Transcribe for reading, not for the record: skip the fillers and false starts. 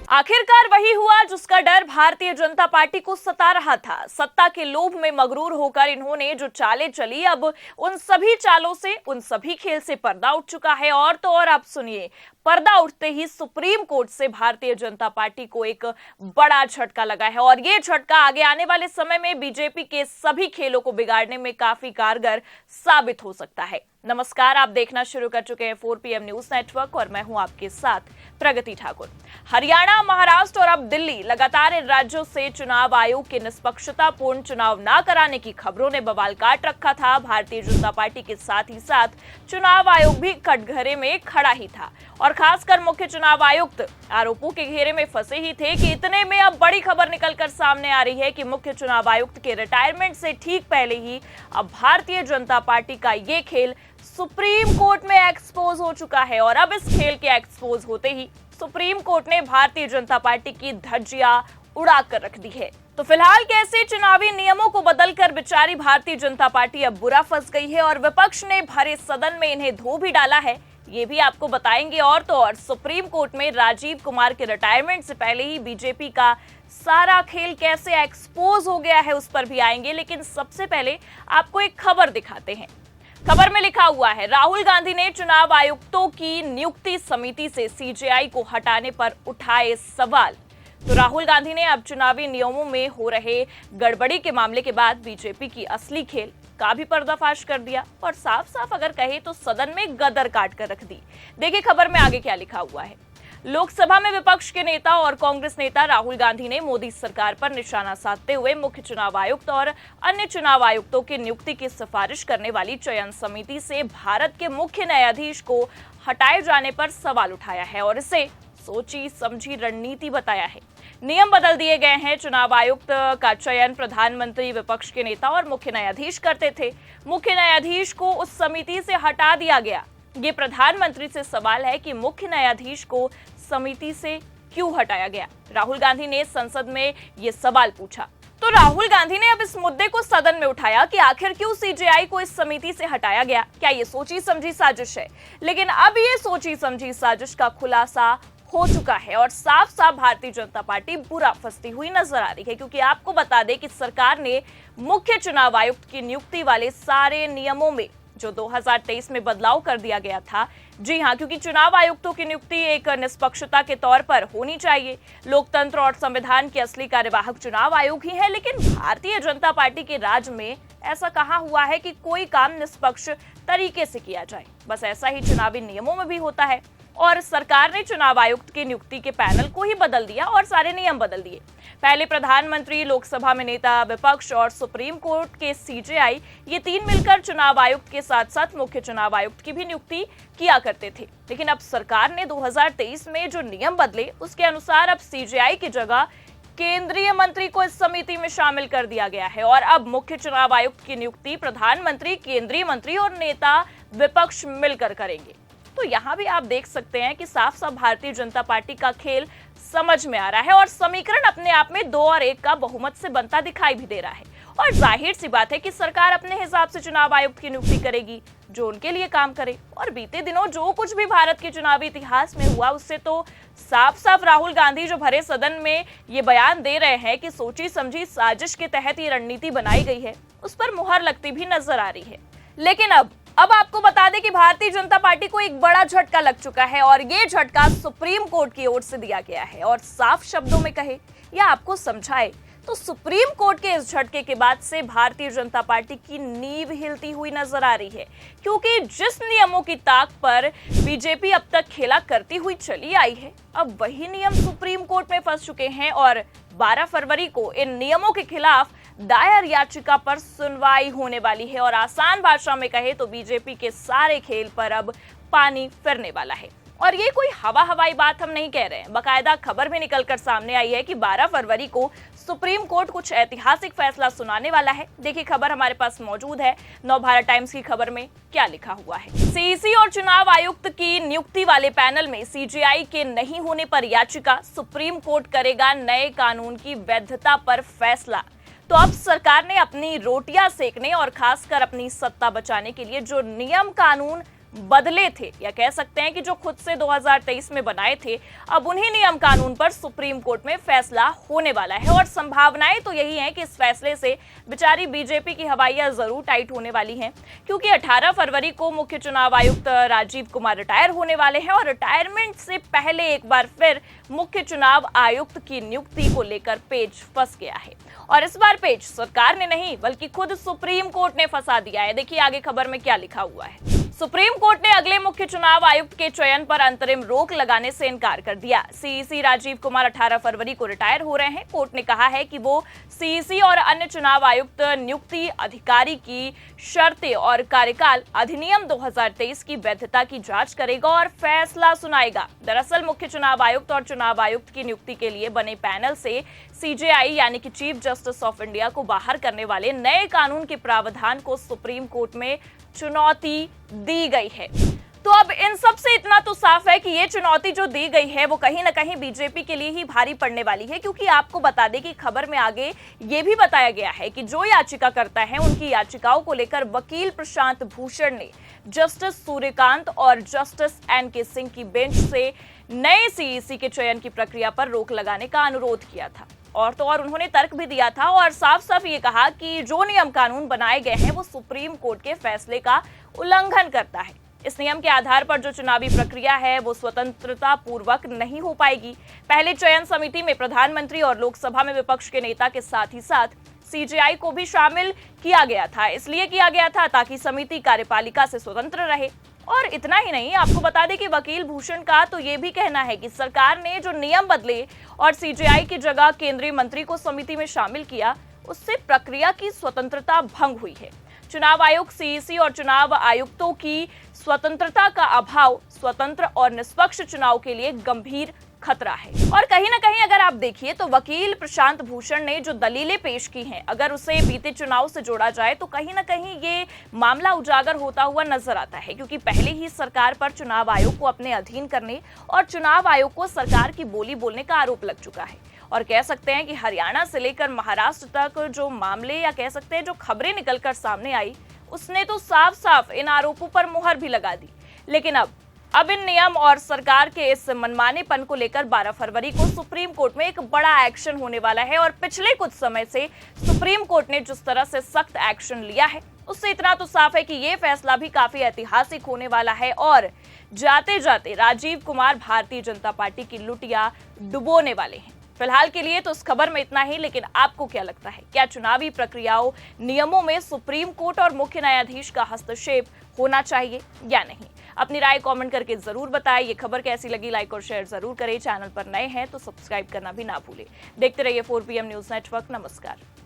आखिरकार वही हुआ जिसका डर भारतीय जनता पार्टी को सता रहा था। सत्ता के लोभ में मगरूर होकर इन्होंने जो चालें चली, अब उन सभी चालों से, उन सभी खेल से पर्दा उठ चुका है। और तो और आप सुनिए, पर्दा उठते ही सुप्रीम कोर्ट से भारतीय जनता पार्टी को एक बड़ा झटका लगा है और ये झटका आगे आने वाले समय में बीजेपी के सभी खेलों को बिगाड़ने में काफी कारगर साबित हो सकता है। नमस्कार, आप देखना शुरू कर चुके हैं 4 PM न्यूज नेटवर्क और मैं हूं आपके साथ प्रगति ठाकुर। हरियाणा, महाराष्ट्र और अब दिल्ली लगातार इन राज्यों से चुनाव आयोग के निष्पक्षतापूर्ण चुनाव न कराने की खबरों ने बवाल काट रखा था। भारतीय जनता पार्टी के साथ ही साथ चुनाव आयोग भी कटघरे में खड़ा ही था और खासकर मुख्य चुनाव आयुक्त आरोपों के घेरे में फंसे ही थे कि इतने में अब बड़ी खबर निकलकर सामने आ रही है कि मुख्य चुनाव आयुक्त के रिटायरमेंट से ठीक पहले ही अब भारतीय जनता पार्टी का ये खेल सुप्रीम कोर्ट में एक्सपोज हो चुका है। और अब इस खेल के एक्सपोज होते ही सुप्रीम कोर्ट ने भारतीय जनता पार्टी की धज्जियां उड़ा कर रख दी है। तो फिलहाल कैसे चुनावी नियमों को बदलकर बेचारी भारतीय जनता पार्टी अब बुरा फंस गई है और विपक्ष ने भरे सदन में इन्हें धो भी डाला है, ये भी आपको बताएंगे। और तो और सुप्रीम कोर्ट में राजीव कुमार के रिटायरमेंट से पहले ही बीजेपी का सारा खेल कैसे एक्सपोज हो गया है उस पर भी आएंगे। लेकिन सबसे पहले आपको एक खबर दिखाते हैं। खबर में लिखा हुआ है, राहुल गांधी ने चुनाव आयुक्तों की नियुक्ति समिति से सीजेआई को हटाने पर उठाए सवाल। तो राहुल गांधी ने अब चुनावी नियमों में हो रहे गड़बड़ी के मामले के बाद बीजेपी की असली खेल का भी पर्दाफाश कर दिया और साफ साफ अगर कहे तो सदन में गदर काट कर रख दी। देखिए खबर में आगे क्या लिखा हुआ है। लोकसभा में विपक्ष के नेता और कांग्रेस नेता राहुल गांधी ने मोदी सरकार पर निशाना साधते हुए मुख्य चुनाव आयुक्त और अन्य चुनाव आयुक्तों की नियुक्ति की सिफारिश करने वाली चयन समिति से भारत के मुख्य न्यायाधीश को हटाए जाने पर सवाल उठाया है और इसे सोची समझी रणनीति बताया है। नियम बदल दिए गए हैं। चुनाव आयुक्त का चयन प्रधानमंत्री, विपक्ष के नेता और मुख्य न्यायाधीश करते थे। मुख्य न्यायाधीश को उस समिति से हटा दिया गया। ये प्रधानमंत्री से सवाल है कि मुख्य न्यायाधीश को समिति से क्यों हटाया गया। राहुल गांधी ने संसद में ये सवाल पूछा। तो राहुल गांधी ने अब इस मुद्दे को सदन में उठाया कि आखिर क्यों सीजेआई को इस समिति से हटाया गया। क्या ये सोची समझी साजिश है? लेकिन अब ये सोची समझी साजिश का खुलासा हो चुका है और साफ साफ भारतीय जनता पार्टी बुरा फंसती हुई नजर आ रही है, क्योंकि आपको बता दें कि सरकार ने मुख्य चुनाव आयुक्त की नियुक्ति वाले सारे नियमों में जो 2023 में बदलाव कर दिया गया था, जी हां, क्योंकि चुनाव आयुक्तों की नियुक्ति एक निष्पक्षता के तौर पर होनी चाहिए। लोकतंत्र और संविधान के असली कार्यवाहक चुनाव आयोग ही है। लेकिन भारतीय जनता पार्टी के राज में ऐसा कहां हुआ है कि कोई काम निष्पक्ष तरीके से किया जाए। बस ऐसा ही चुनावी नियमों में भी होता है और सरकार ने चुनाव आयुक्त की नियुक्ति के पैनल को ही बदल दिया और सारे नियम बदल दिए। पहले प्रधानमंत्री, लोकसभा में नेता, विपक्ष और सुप्रीम कोर्ट के सीजेआई, ये तीन मिलकर चुनाव आयुक्त के साथ साथ मुख्य चुनाव आयुक्त की भी नियुक्ति किया करते थे। लेकिन अब सरकार ने 2023 में जो नियम बदले उसके अनुसार अब सीजेआई की जगह केंद्रीय मंत्री को इस समिति में शामिल कर दिया गया है और अब मुख्य चुनाव आयुक्त की नियुक्ति प्रधानमंत्री, केंद्रीय मंत्री और नेता विपक्ष मिलकर करेंगे। तो यहाँ भी आप देख सकते हैं कि साफ साफ भारतीय जनता पार्टी का खेल समझ में आ रहा है और समीकरण अपने आप में 2 और 1 का बहुमत से बनता दिखाई भी दे रहा है। और जाहिर सी बात है कि सरकार अपने हिसाब से चुनाव आयुक्त की नियुक्ति करेगी जो उनके लिए काम करे। और बीते दिनों जो कुछ भी भारत के चुनावी इतिहास में हुआ उससे तो साफ साफ राहुल गांधी जो भरे सदन में ये बयान दे रहे हैं कि सोची समझी साजिश के तहत ये रणनीति बनाई गई है, उस पर मुहर लगती भी नजर आ रही है। लेकिन अब आपको बता दें कि भारतीय जनता पार्टी को एक बड़ा झटका लग चुका है और ये झटका सुप्रीम कोर्ट की ओर से दिया गया है। और साफ शब्दों में कहे या आपको समझाए तो सुप्रीम कोर्ट के इस झटके के बाद से भारतीय जनता पार्टी की नींव हिलती हुई नजर आ रही है, क्योंकि जिस नियमों की ताक पर बीजेपी अब तक खेला करती हुई चली आई है, अब वही नियम सुप्रीम कोर्ट में फंस चुके हैं और 12 फरवरी को इन नियमों के खिलाफ दायर याचिका पर सुनवाई होने वाली है। और आसान भाषा में कहे तो बीजेपी के सारे खेल पर अब पानी फिरने वाला है। और ये कोई हवाई बात हम नहीं कह रहे हैं, बाकायदा खबर भी निकलकर सामने आई है कि 12 फरवरी को सुप्रीम कोर्ट कुछ ऐतिहासिक फैसला सुनाने वाला है। देखिए खबर हमारे पास मौजूद है, नवभारत टाइम्स की खबर में क्या लिखा हुआ है। सीईसी और चुनाव आयुक्त की नियुक्ति वाले पैनल में सीजेआई के नहीं होने पर याचिका, सुप्रीम कोर्ट करेगा नए कानून की वैधता पर फैसला। तो अब सरकार ने अपनी रोटियां सेकने और खासकर अपनी सत्ता बचाने के लिए जो नियम कानून बदले थे, या कह सकते हैं कि जो खुद से 2023 में बनाए थे, अब उन्हीं नियम कानून पर सुप्रीम कोर्ट में फैसला होने वाला है। और संभावनाएं तो यही हैं कि इस फैसले से बेचारी बीजेपी की हवाइयां जरूर टाइट होने वाली हैं, क्योंकि 18 फरवरी को मुख्य चुनाव आयुक्त राजीव कुमार रिटायर होने वाले हैं और रिटायरमेंट से पहले एक बार फिर मुख्य चुनाव आयुक्त की नियुक्ति को लेकर पेच फंस गया है। और इस बार पेच सरकार ने नहीं बल्कि खुद सुप्रीम कोर्ट ने फंसा दिया है। देखिए आगे खबर में क्या लिखा हुआ है। सुप्रीम कोर्ट ने अगले मुख्य चुनाव आयुक्त के चयन पर अंतरिम रोक लगाने से इनकार कर दिया। सीईसी राजीव कुमार 18 फरवरी को रिटायर हो रहे हैं। कोर्ट ने कहा है कि वो सीईसी और अन्य चुनाव आयुक्त नियुक्ति अधिकारी की शर्तें और कार्यकाल अधिनियम 2023 की वैधता की जांच करेगा और फैसला सुनाएगा। दरअसल मुख्य चुनाव आयुक्त और चुनाव आयुक्त की नियुक्ति के लिए बने पैनल से सीजेआई यानी कि चीफ जस्टिस ऑफ इंडिया को बाहर करने वाले नए कानून के प्रावधान को सुप्रीम कोर्ट में चुनौती दी गई है। तो अब इन सब से इतना तो साफ है कि ये चुनौती जो दी गई है वो कहीं ना कहीं बीजेपी के लिए ही भारी पड़ने वाली है, क्योंकि आपको बता दें कि खबर में आगे ये भी बताया गया है कि जो याचिका करता है उनकी याचिकाओं को लेकर वकील प्रशांत भूषण ने जस्टिस सूर्यकांत और जस्टिस एनके सिंह की बेंच से नए सीईसी के चयन की प्रक्रिया पर रोक लगाने का अनुरोध किया था। और तो और उन्होंने तर्क भी दिया था और साफ साफ ये कहा कि जो नियम कानून बनाए गए हैं वो सुप्रीम कोर्ट के फैसले का उल्लंघन करता है। इस नियम के आधार पर जो चुनावी प्रक्रिया है वो स्वतंत्रता पूर्वक नहीं हो पाएगी। पहले चयन समिति में प्रधानमंत्री और लोकसभा में विपक्ष के नेता के साथ ही साथ सीजेआई को भी शामिल किया गया था। इसलिए किया गया था ताकि समिति कार्यपालिका से स्वतंत्र रहे। और इतना ही नहीं, आपको बता दें कि वकील भूषण का तो ये भी कहना है कि सरकार ने जो नियम बदले और सीजेआई की जगह केंद्रीय मंत्री को समिति में शामिल किया, उससे प्रक्रिया की स्वतंत्रता भंग हुई है। चुनाव आयोग, सीईसी और चुनाव आयुक्तों की स्वतंत्रता का अभाव स्वतंत्र और निष्पक्ष चुनाव के लिए गंभीर खतरा है। और कहीं ना कहीं अगर आप देखिए तो वकील प्रशांत भूषण ने जो दलीलें पेश की हैं, अगर उसे बीते चुनाव से जोड़ा जाए तो कहीं ना कहीं ये मामला उजागर होता हुआ नजर आता है, क्योंकि पहले ही सरकार पर चुनाव आयोग को अपने अधीन करने और चुनाव आयोग को सरकार की बोली बोलने का आरोप लग चुका है। और कह सकते हैं कि हरियाणा से लेकर महाराष्ट्र तक जो मामले या कह सकते हैं जो खबरें निकलकर सामने आई, उसने तो साफ साफ इन आरोपों पर मुहर भी लगा दी। लेकिन अब इन नियम और सरकार के इस मनमानेपन को लेकर 12 फरवरी को सुप्रीम कोर्ट में एक बड़ा एक्शन होने वाला है। और पिछले कुछ समय से सुप्रीम कोर्ट ने जिस तरह से सख्त एक्शन लिया है, उससे इतना तो साफ है कि ये फैसला भी काफी ऐतिहासिक होने वाला है और जाते जाते राजीव कुमार भारतीय जनता पार्टी की लुटिया डुबोने वाले हैं। फिलहाल के लिए तो इस खबर में इतना ही, लेकिन आपको क्या लगता है, क्या चुनावी प्रक्रियाओं नियमों में सुप्रीम कोर्ट और मुख्य न्यायाधीश का हस्तक्षेप होना चाहिए या नहीं? अपनी राय कमेंट करके जरूर बताएं। ये खबर कैसी लगी लाइक और शेयर जरूर करें। चैनल पर नए हैं तो सब्सक्राइब करना भी ना भूलें। देखते रहिए 4PM न्यूज नेटवर्क। नमस्कार।